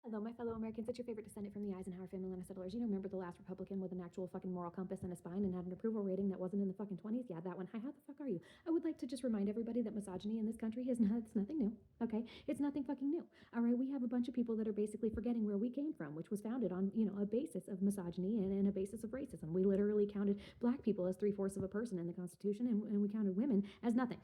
Hello, my fellow Americans. It's your favorite descendant from the Eisenhower family line of settlers. Remember the last Republican with an actual fucking moral compass and a spine and had an approval rating that wasn't in the fucking 20s? Yeah, that one. Hi, how the fuck are you? I would like to just remind everybody that misogyny in this country it's nothing new, okay? It's nothing fucking new, all right? We have a bunch of people that are basically forgetting where we came from, which was founded on, a basis of misogyny and a basis of racism. We literally counted black people as 3/4 of a person in the Constitution, and we counted women as nothing,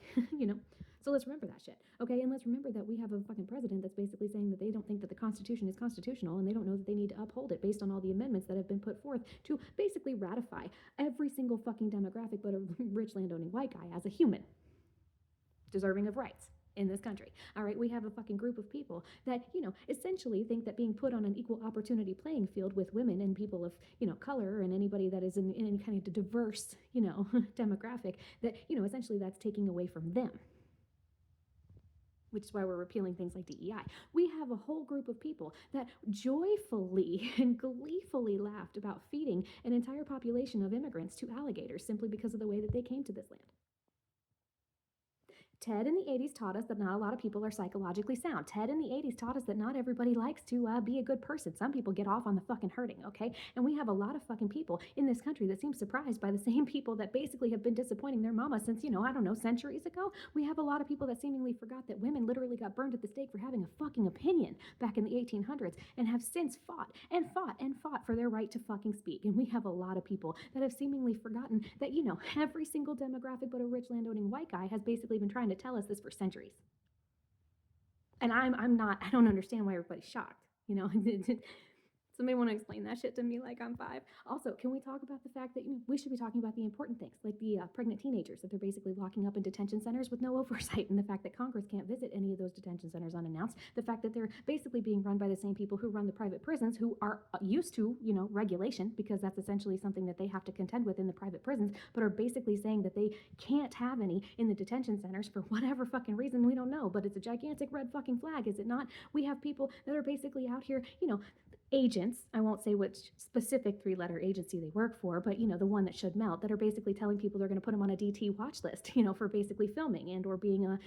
So let's remember that shit, okay? And let's remember that we have a fucking president that's basically saying that they don't think that the Constitution is constitutional and they don't know that they need to uphold it based on all the amendments that have been put forth to basically ratify every single fucking demographic but a rich landowning white guy as a human deserving of rights in this country. All right, we have a fucking group of people that, essentially think that being put on an equal opportunity playing field with women and people of, color and anybody that is in any kind of diverse, demographic, that, essentially that's taking away from them, which is why we're repealing things like DEI. We have a whole group of people that joyfully and gleefully laughed about feeding an entire population of immigrants to alligators simply because of the way that they came to this land. Ted in the 80s taught us that not a lot of people are psychologically sound. Ted in the 80s taught us that not everybody likes to be a good person. Some people get off on the fucking hurting, okay? And we have a lot of fucking people in this country that seem surprised by the same people that basically have been disappointing their mama since, centuries ago. We have a lot of people that seemingly forgot that women literally got burned at the stake for having a fucking opinion back in the 1800s and have since fought and fought and fought for their right to fucking speak. And we have a lot of people that have seemingly forgotten that, every single demographic but a rich landowning white guy has basically been trying to tell us this for centuries. And I don't understand why everybody's shocked, Somebody want to explain that shit to me like I'm 5? Also, can we talk about the fact that we should be talking about the important things, like the pregnant teenagers that they're basically locking up in detention centers with no oversight, and the fact that Congress can't visit any of those detention centers unannounced, the fact that they're basically being run by the same people who run the private prisons, who are used to, regulation, because that's essentially something that they have to contend with in the private prisons, but are basically saying that they can't have any in the detention centers for whatever fucking reason we don't know, but it's a gigantic red fucking flag, is it not? We have people that are basically out here, agents, I won't say which specific 3-letter agency they work for, but the one that should melt, that are basically telling people they're going to put them on a DT watch list, for basically filming and or being a,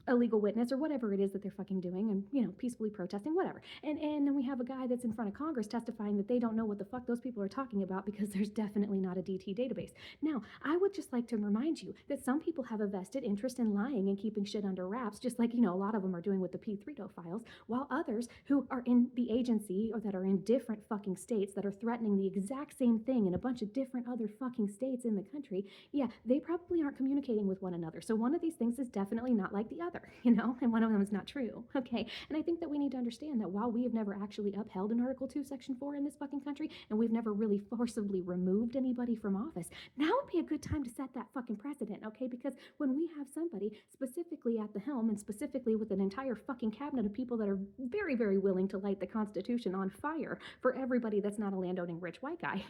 a legal witness or whatever it is that they're fucking doing and, peacefully protesting, whatever. And then we have a guy that's in front of Congress testifying that they don't know what the fuck those people are talking about because there's definitely not a DT database. Now, I would just like to remind you that some people have a vested interest in lying and keeping shit under wraps, just like, a lot of them are doing with the P3DO files, while others who are in the agency or that are in different fucking states that are threatening the exact same thing in a bunch of different other fucking states in the country, yeah, they probably aren't communicating with one another. So one of these things is definitely not like the other. And one of them is not true, okay? And I think that we need to understand that while we have never actually upheld in Article 2, Section 4 in this fucking country, and we've never really forcibly removed anybody from office, now would be a good time to set that fucking precedent, okay? Because when we have somebody specifically at the helm and specifically with an entire fucking cabinet of people that are very, very willing to light the Constitution on fire for everybody that's not a landowning rich white guy,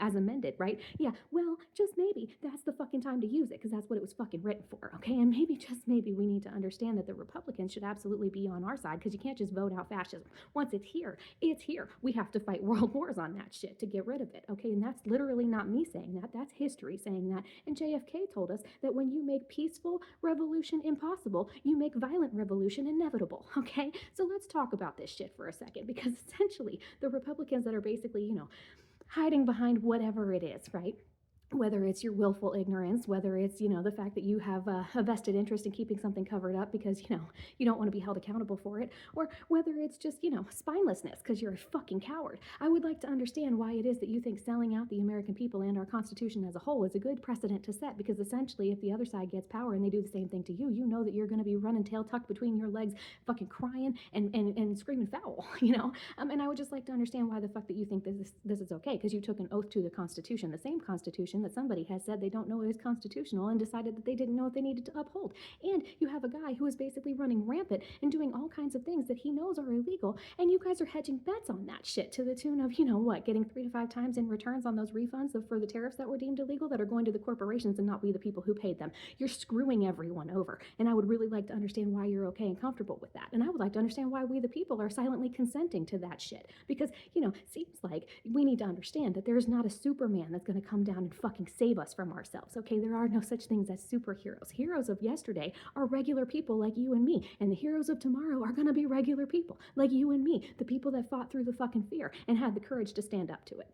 as amended, right? Yeah, well, just maybe that's the fucking time to use it because that's what it was fucking written for, okay? And maybe, just maybe, we need to understand that the Republicans should absolutely be on our side because you can't just vote out fascism. Once it's here, it's here. We have to fight world wars on that shit to get rid of it, okay? And that's literally not me saying that. That's history saying that. And JFK told us that when you make peaceful revolution impossible, you make violent revolution inevitable, okay? So let's talk about this shit for a second because essentially the Republicans that are basically, hiding behind whatever it is, right? Whether it's your willful ignorance, whether it's, the fact that you have a vested interest in keeping something covered up because, you don't want to be held accountable for it, or whether it's just, spinelessness because you're a fucking coward. I would like to understand why it is that you think selling out the American people and our Constitution as a whole is a good precedent to set, because essentially if the other side gets power and they do the same thing to you, you know that you're going to be running tail tucked between your legs, fucking crying and screaming foul, And I would just like to understand why the fuck that you think this is okay, because you took an oath to the Constitution, the same Constitution that somebody has said they don't know is constitutional and decided that they didn't know if they needed to uphold. And you have a guy who is basically running rampant and doing all kinds of things that he knows are illegal, and you guys are hedging bets on that shit to the tune of, getting 3 to 5 times in returns on those refunds for the tariffs that were deemed illegal that are going to the corporations and not we the people who paid them. You're screwing everyone over, and I would really like to understand why you're okay and comfortable with that. And I would like to understand why we the people are silently consenting to that shit, because, it seems like we need to understand that there's not a Superman that's going to come down and fucking save us from ourselves, okay? There are no such things as superheroes. Heroes of yesterday are regular people like you and me, and the heroes of tomorrow are gonna be regular people like you and me, the people that fought through the fucking fear and had the courage to stand up to it.